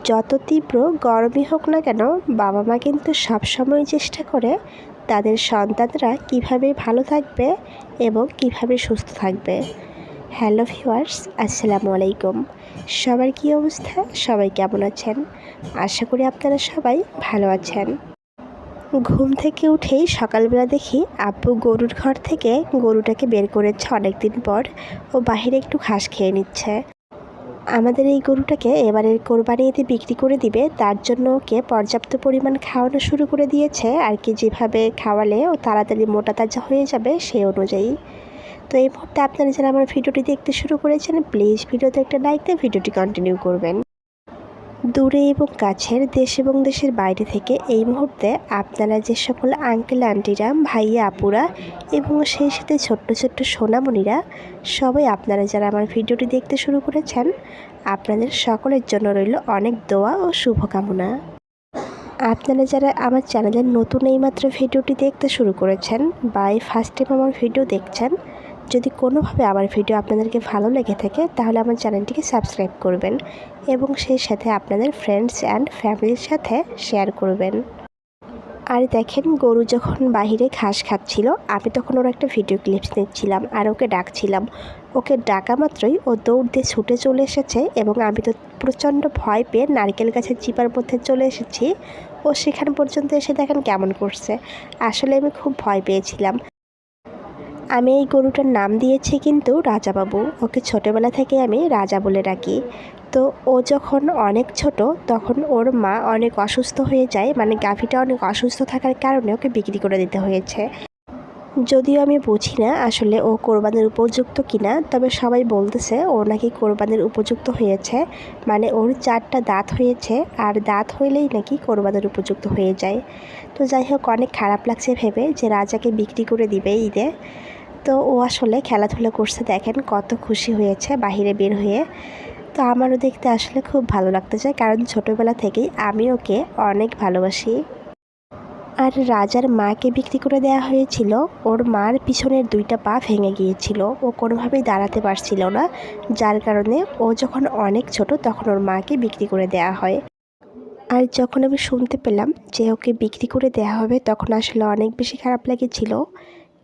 যত তীব্র গরমই হোক না কেন, বাবা মা কিন্তু সবসময় চেষ্টা করে তাদের সন্তানরা কিভাবে ভালো থাকবে এবং কিভাবে সুস্থ থাকবে। হ্যালো ভিউয়ার্স, আসসালামু আলাইকুম। সবার কী অবস্থা? সবাই কেমন আছেন? আশা করি আপনারা সবাই ভালো আছেন। ঘুম থেকে উঠেই সকালবেলা দেখি আব্বু গরুর ঘর থেকে গরুটাকে বের করেছে অনেকদিন পর। ও বাহিরে একটু ঘাস খেয়ে নিচ্ছে। আমাদের এই গরুটাকে এবারের কোরবানি ঈদে বিক্রি করে দিবে, তার জন্য ওকে পর্যাপ্ত পরিমাণ খাওয়ানো শুরু করে দিয়েছে আর কি, যেভাবে খাওয়ালে ও তাড়াতাড়ি মোটা তাজা হয়ে যাবে সেই অনুযায়ী। তো এই মুহূর্তে আপনারা যারা আমার ভিডিওটি দেখতে শুরু করেছেন, প্লিজ ভিডিওতে একটা লাইক দিয়ে ভিডিওটি কন্টিনিউ করবেন। দূরে এবং কাছের, দেশ এবং দেশের বাইরে থেকে এই মুহূর্তে আপনারা যে সকল আঙ্কেল আন্টিরা, ভাইয়া আপুরা এবং সেই সাথে ছোট্ট ছোট্ট সোনামণিরা সবাই আপনারা যারা আমার ভিডিওটি দেখতে শুরু করেছেন, আপনাদের সকলের জন্য রইল অনেক দোয়া ও শুভকামনা। আপনারা যারা আমার চ্যানেলের নতুন এইমাত্র ভিডিওটি দেখতে শুরু করেছেন বা এই ফার্স্ট টাইম আমার ভিডিও দেখছেন, যদি কোনোভাবে আমার ভিডিও আপনাদেরকে ভালো লেগে থাকে তাহলে আমার চ্যানেলটিকে সাবস্ক্রাইব করবেন এবং সেই সাথে আপনাদের ফ্রেন্ডস অ্যান্ড ফ্যামিলির সাথে শেয়ার করবেন। আর দেখেন, গরু যখন বাহিরে ঘাস খাচ্ছিল, আমি তখন ওর একটা ভিডিও ক্লিপস নিচ্ছিলাম আর ওকে ডাকছিলাম। ওকে ডাকা মাত্রই ও দৌড় দিয়ে ছুটে চলে এসেছে এবং আমি তো প্রচণ্ড ভয় পেয়ে নারকেল গাছের চিপার মধ্যে চলে এসেছি। ও সেখান পর্যন্ত এসে দেখেন কেমন করছে। আসলে আমি খুব ভয় পেয়েছিলাম। আমি এই গরুটার নাম দিয়েছি কিন্তু রাজাবাবু। ওকে ছোটোবেলা থেকে আমি রাজা বলে ডাকি। তো ও যখন অনেক ছোট তখন ওর মা অনেক অসুস্থ হয়ে যায়, মানে গাভীটা অনেক অসুস্থ থাকার কারণে ওকে বিক্রি করে দিতে হয়েছে। যদিও আমি বুঝি না আসলে ও কোরবানির উপযুক্ত কিনা, তবে সবাই বলতেছে ও নাকি কোরবানির উপযুক্ত হয়েছে, মানে ওর 4টা দাঁত হয়েছে আর দাঁত হইলেই নাকি কোরবানির উপযুক্ত হয়ে যায়। তো যাই হোক, অনেক খারাপ লাগছে ভেবে যে রাজাকে বিক্রি করে দিবে ঈদে। তো ও আসলে খেলাধুলা করছে, দেখেন কত খুশি হয়েছে বাহিরে বের হয়ে। তো আমারও দেখতে আসলে খুব ভালো লাগতে চায়, কারণ ছোটোবেলা থেকেই আমি ওকে অনেক ভালোবাসি। আর রাজার মাকে বিক্রি করে দেওয়া হয়েছিল। ওর মার পিছনের 2টা পা ভেঙে গিয়েছিল, ও কোনোভাবেই দাঁড়াতে পারছিল না, যার কারণে ও যখন অনেক ছোট তখন ওর মাকে বিক্রি করে দেওয়া হয়। আর যখন আমি শুনতে পেলাম যে ওকে বিক্রি করে দেওয়া হবে, তখন আসলে অনেক বেশি খারাপ লেগেছিল।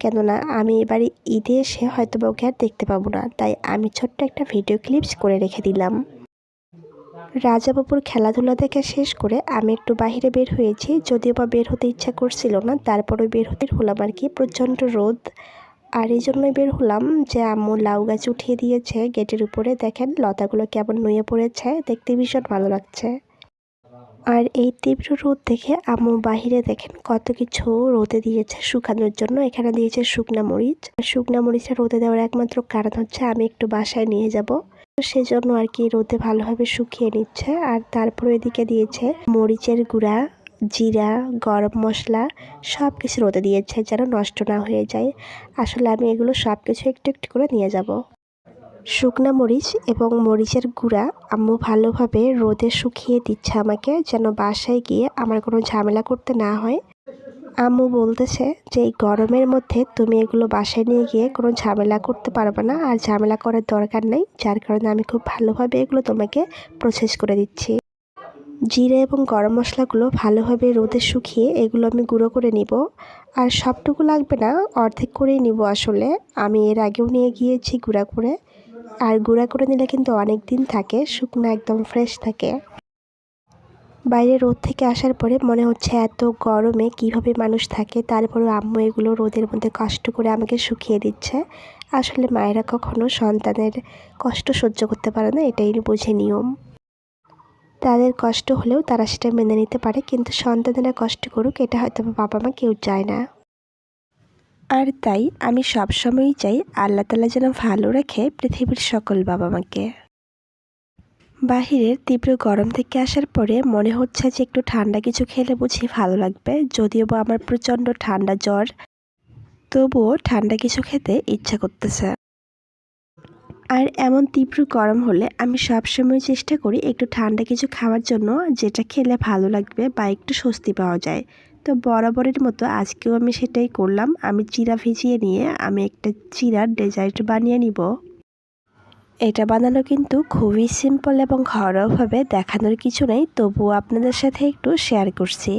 কেননা আমি এবারে ঈদে এসে হয়তো বা ওকে আর দেখতে পাবো না, তাই আমি ছোট্ট একটা ভিডিও ক্লিপস করে রেখে দিলাম। রাজাবাবুর খেলাধুলা দেখা শেষ করে আমি একটু বাইরে বের হয়েছি, যদিও বা বের হতে ইচ্ছা করছিল না, তারপরে বের হতে হলাম আর কি। প্রচণ্ড রোদ, আর এই জন্যই বের হলাম যে আম্মু লাউ গাছ উঠিয়ে দিয়েছে গেটের উপরে। দেখেন লতাগুলো কেমন নুয়ে পড়েছে, দেখতে ভীষণ ভালো লাগছে। আর এই তীব্র রোদ দেখে আম্মু বাহিরে দেখেন কত কিছু রোদে দিয়েছে শুকানোর জন্য। এখানে দিয়েছে শুকনা মরিচ। শুকনা মরিচটা রোদে দেওয়ার একমাত্র কারণ হচ্ছে আমি একটু বাসায় নিয়ে যাব, তো সেজন্য আর কি রোদে ভালোভাবে শুকিয়ে নিচ্ছে। আর তারপর এদিকে দিয়েছে মরিচের গুঁড়া, জিরা, গরম মশলা, সব কিছু রোদে দিয়েছে যেন নষ্ট না হয়ে যায়। আসলে আমি এগুলো সব কিছু একটু একটু করে নিয়ে যাব। শুকনা মরিচ এবং মরিচের গুঁড়া আম্মু ভালোভাবে রোদে শুকিয়ে দিচ্ছে আমাকে, যেন বাসায় গিয়ে আমার কোনো ঝামেলা করতে না হয়। আম্মু বলতেছে যে এই গরমের মধ্যে তুমি এগুলো বাসায় নিয়ে গিয়ে কোনো ঝামেলা করতে পারবে না, আর ঝামেলা করার দরকার নেই, যার কারণে আমি খুব ভালোভাবে এগুলো তোমাকে প্রসেস করে দিচ্ছি। জিরা এবং গরম মশলাগুলো ভালোভাবে রোদে শুকিয়ে এগুলো আমি গুঁড়ো করে নিব। আর সবটুকু লাগবে না, অর্ধেক করেই নিব। আসলে আমি এর আগেও নিয়ে গিয়েছি গুঁড়া করে, আর গুঁড়া করে নিলে কিন্তু অনেক দিন থাকে, শুকনো একদম ফ্রেশ থাকে। বাইরে রোদ থেকে আসার পরে মনে হচ্ছে এত গরমে কিভাবে মানুষ থাকে, তারপরেও আম্মু এগুলো রোদের মধ্যে কষ্ট করে আমাকে শুকিয়ে দিচ্ছে। আসলে মায়েরা কখনো সন্তানের কষ্ট সহ্য করতে পারে না, এটাই বুঝে নিয়ম। তাদের কষ্ট হলেও তারা সেটা মেনে নিতে পারে, কিন্তু সন্তানেরা কষ্ট করুক এটা হয়তো বাবা মা কেউ চায় না। আর তাই আমি সবসময়ই চাই আল্লাহ তাআলা যেন ভালো রাখে পৃথিবীর সকল বাবা মাকে। বাহিরের তীব্র গরম থেকে আসার পরে মনে হচ্ছে যে একটু ঠান্ডা কিছু খেলে বুঝি ভালো লাগবে, যদিও বা আমার প্রচণ্ড ঠান্ডা জ্বর, তবুও ঠান্ডা কিছু খেতে ইচ্ছা করতেছে। আর এমন তীব্র গরম হলে আমি সবসময় চেষ্টা করি একটু ঠান্ডা কিছু খাওয়ার জন্য, যেটা খেলে ভালো লাগবে বা একটু স্বস্তি পাওয়া যায়। তো বরাবরের মতো আজকেও আমি সেটাই করলাম। আমি চিড়া ভিজিয়ে নিয়ে আমি একটা চিড়ার ডেজার্ট বানিয়ে নিব। এটা বানানো কিন্তু খুবই সিম্পল এবং ঘরোয়াভাবে, দেখানোর কিছু নেই, তবুও আপনাদের সাথে একটু শেয়ার করছি।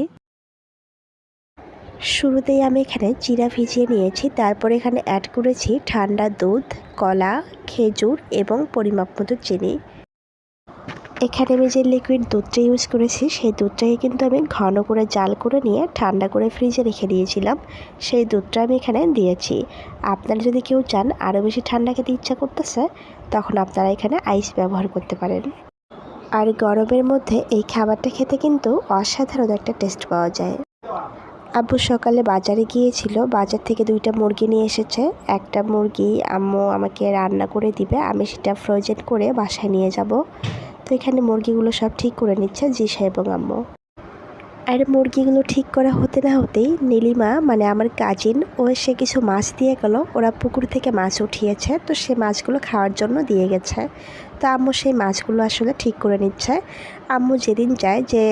শুরুতেই আমি এখানে চিরা ভিজিয়ে নিয়েছি, তারপর এখানে অ্যাড করেছি ঠান্ডা দুধ, কলা, খেজুর এবং পরিমাপ মতো চিনি। এখানে আমি যে লিকুইড দুধটা ইউজ করেছি সেই দুধটাকে কিন্তু আমি ঘন করে জাল করে নিয়ে ঠান্ডা করে ফ্রিজে রেখে দিয়েছিলাম। সেই দুধটা আমি এখানে দিয়েছি। আপনারা যদি কেউ চান আরও বেশি ঠান্ডা খেতে ইচ্ছা করতেছে, তখন আপনারা এখানে আইস ব্যবহার করতে পারেন। আর গরমের মধ্যে এই খাবারটা খেতে কিন্তু অসাধারণ একটা টেস্ট পাওয়া যায়। আব্বু সকালে বাজারে গিয়েছিল, বাজার থেকে 2টা মুরগি নিয়ে এসেছে। একটা মুরগি আম্মু আমাকে রান্না করে দিবে, আমি সেটা ফ্রোজেন করে বাসায় নিয়ে যাব। তো এখানে মুরগিগুলো সব ঠিক করে নিচ্ছে জিশা এবং আম্মু। আর মুরগিগুলো ঠিক করা হতে না হতেই নীলিমা মানে আমার কাজিন ও এসে কিছু মাছ দিয়ে গেল। ওরা পুকুর থেকে মাছ উঠিয়েছে, তো সে মাছগুলো খাওয়ার জন্য দিয়ে গেছে। তো আম্মু সেই মাছগুলো আসলে ঠিক করে নিচ্ছে। আম্মু যেদিন যায় যে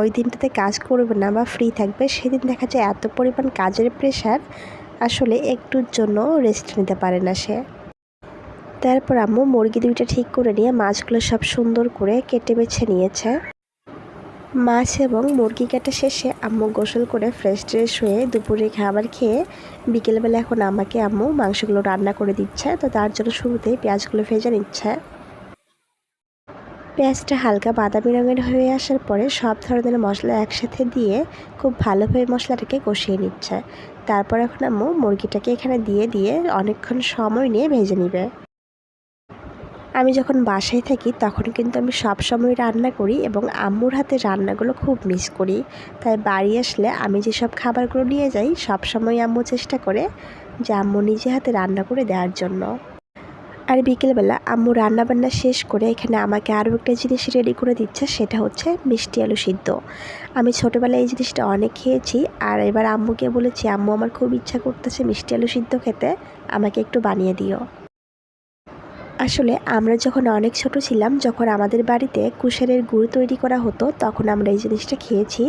ওই দিনটাতে কাজ করবে না বা ফ্রি থাকবে, সেদিন দেখা যায় এত পরিমাণ কাজের প্রেশার, আসলে একটুর জন্য রেস্ট নিতে পারে না সে। তারপর আম্মু মুরগি 2টা ঠিক করে নিয়ে মাছগুলো সব সুন্দর করে কেটে বেছে নিয়েছে। মাছ এবং মুরগি কাটা শেষে আম্মু গোসল করে ফ্রেশ ট্রেশ হয়ে দুপুরে খাবার খেয়ে বিকেলবেলা এখন আমাকে আম্মু মাংসগুলো রান্না করে দিচ্ছে। তো তার জন্য শুরুতেই পেঁয়াজগুলো ভেজে নিচ্ছে। পেঁয়াজটা হালকা বাদামি রঙের হয়ে আসার পরে সব ধরনের মশলা একসাথে দিয়ে খুব ভালোভাবে মশলাটাকে কষিয়ে নিচ্ছে। তারপর এখন আম্মু মুরগিটাকে এখানে দিয়ে অনেকক্ষণ সময় নিয়ে ভেজে নিবে। আমি যখন বাসায় থাকি তখন কিন্তু আমি সব সময় রান্না করি এবং আম্মুর হাতের রান্নাগুলো খুব মিস করি। তাই বাড়ি আসলে আমি যেসব খাবারগুলো নিয়ে যাই সব সময় আম্মু চেষ্টা করে যে আম্মু নিজে হাতে রান্না করে দেওয়ার জন্য। আর বিকেলবেলা আম্মু রান্নাবান্না শেষ করে এখানে আমাকে আরও একটা জিনিস রেডি করে দিচ্ছে, সেটা হচ্ছে মিষ্টি আলু সিদ্ধ। আমি ছোটোবেলায় এই জিনিসটা অনেক খেয়েছি, আর এবার আম্মুকে বলেছি আম্মু আমার খুব ইচ্ছা করতেছে মিষ্টি আলু সিদ্ধ খেতে, আমাকে একটু বানিয়ে দিও। আসলে আমরা যখন অনেক ছোট ছিলাম, যখন আমাদের বাড়িতে কুশারের গুড় তৈরি করা হতো, তখন আমরা এই জিনিসটা খেয়েছি।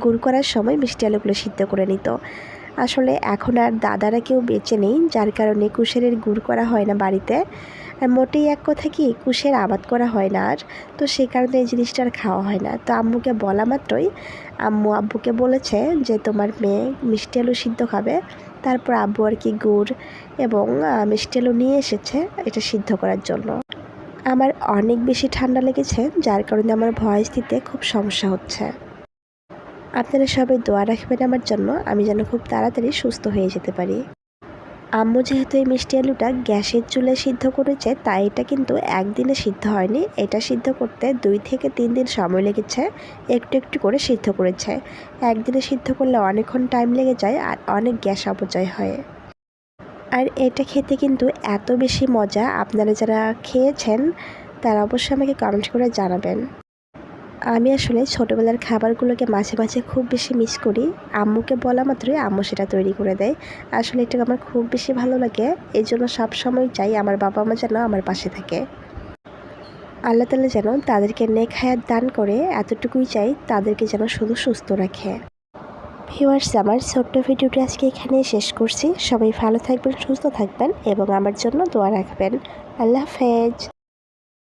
গুড় করার সময় মিষ্টি আলুগুলো সিদ্ধ করে নিত। আসলে এখন আর দাদারা কেউ বেঁচে নেই, যার কারণে কুশারের গুড় করা হয় না বাড়িতে। আর মোটেই এক কথা কি কুশের আবাদ করা হয় না আর, তো সেই কারণে এই জিনিসটা আর খাওয়া হয় না। তো আম্মুকে বলা মাত্রই আম্মু আব্বুকে বলেছে যে তোমার মেয়ে মিষ্টি আলু সিদ্ধ খাবে। তারপর আব্বু আর কি গুড় এবং মিষ্টি আলু নিয়ে এসেছে এটা সিদ্ধ করার জন্য। আমার অনেক বেশি ঠান্ডা লেগেছে, যার কারণে আমার ভয়েস দিতে খুব সমস্যা হচ্ছে। আপনারা সবাই দোয়া রাখবেন আমার জন্য, আমি যেন খুব তাড়াতাড়ি সুস্থ হয়ে যেতে পারি। আম্মু যেহেতু এই মিষ্টি আলুটা গ্যাসের চুলায় সিদ্ধ করেছে, তাই এটা কিন্তু একদিনে সিদ্ধ হয়নি। এটা সিদ্ধ করতে 2 থেকে 3 দিন সময় লেগেছে, একটু একটু করে সিদ্ধ করেছে। একদিনে সিদ্ধ করলে অনেকক্ষণ টাইম লেগে যায় আর অনেক গ্যাস অপচয় হয়। আর এটা খেতে কিন্তু এত বেশি মজা, আপনারা যারা খেয়েছেন তারা অবশ্যই আমাকে কমেন্ট করে জানাবেন। আমি আসলে ছোটোবেলার খাবারগুলোকে মাঝে মাঝে খুব বেশি মিস করি। আম্মুকে বলা মাত্রই আম্মু সেটা তৈরি করে দেয়। আসলে এটা আমার খুব বেশি ভালো লাগে, এই জন্য সবসময় চাই আমার বাবা মা যেন আমার পাশে থাকে। আল্লাহ তাআলা যেন তাদেরকে নেক হায়াত দান করে, এতটুকুই চাই, তাদেরকে যেন শুধু সুস্থ রাখে। ভিউয়ার্স, আমার ছোট্ট ভিডিওটি আজকে এখানেই শেষ করছি। সবাই ভালো থাকবেন, সুস্থ থাকবেন এবং আমার জন্য দোয়া রাখবেন। আল্লাহ হাফেজ।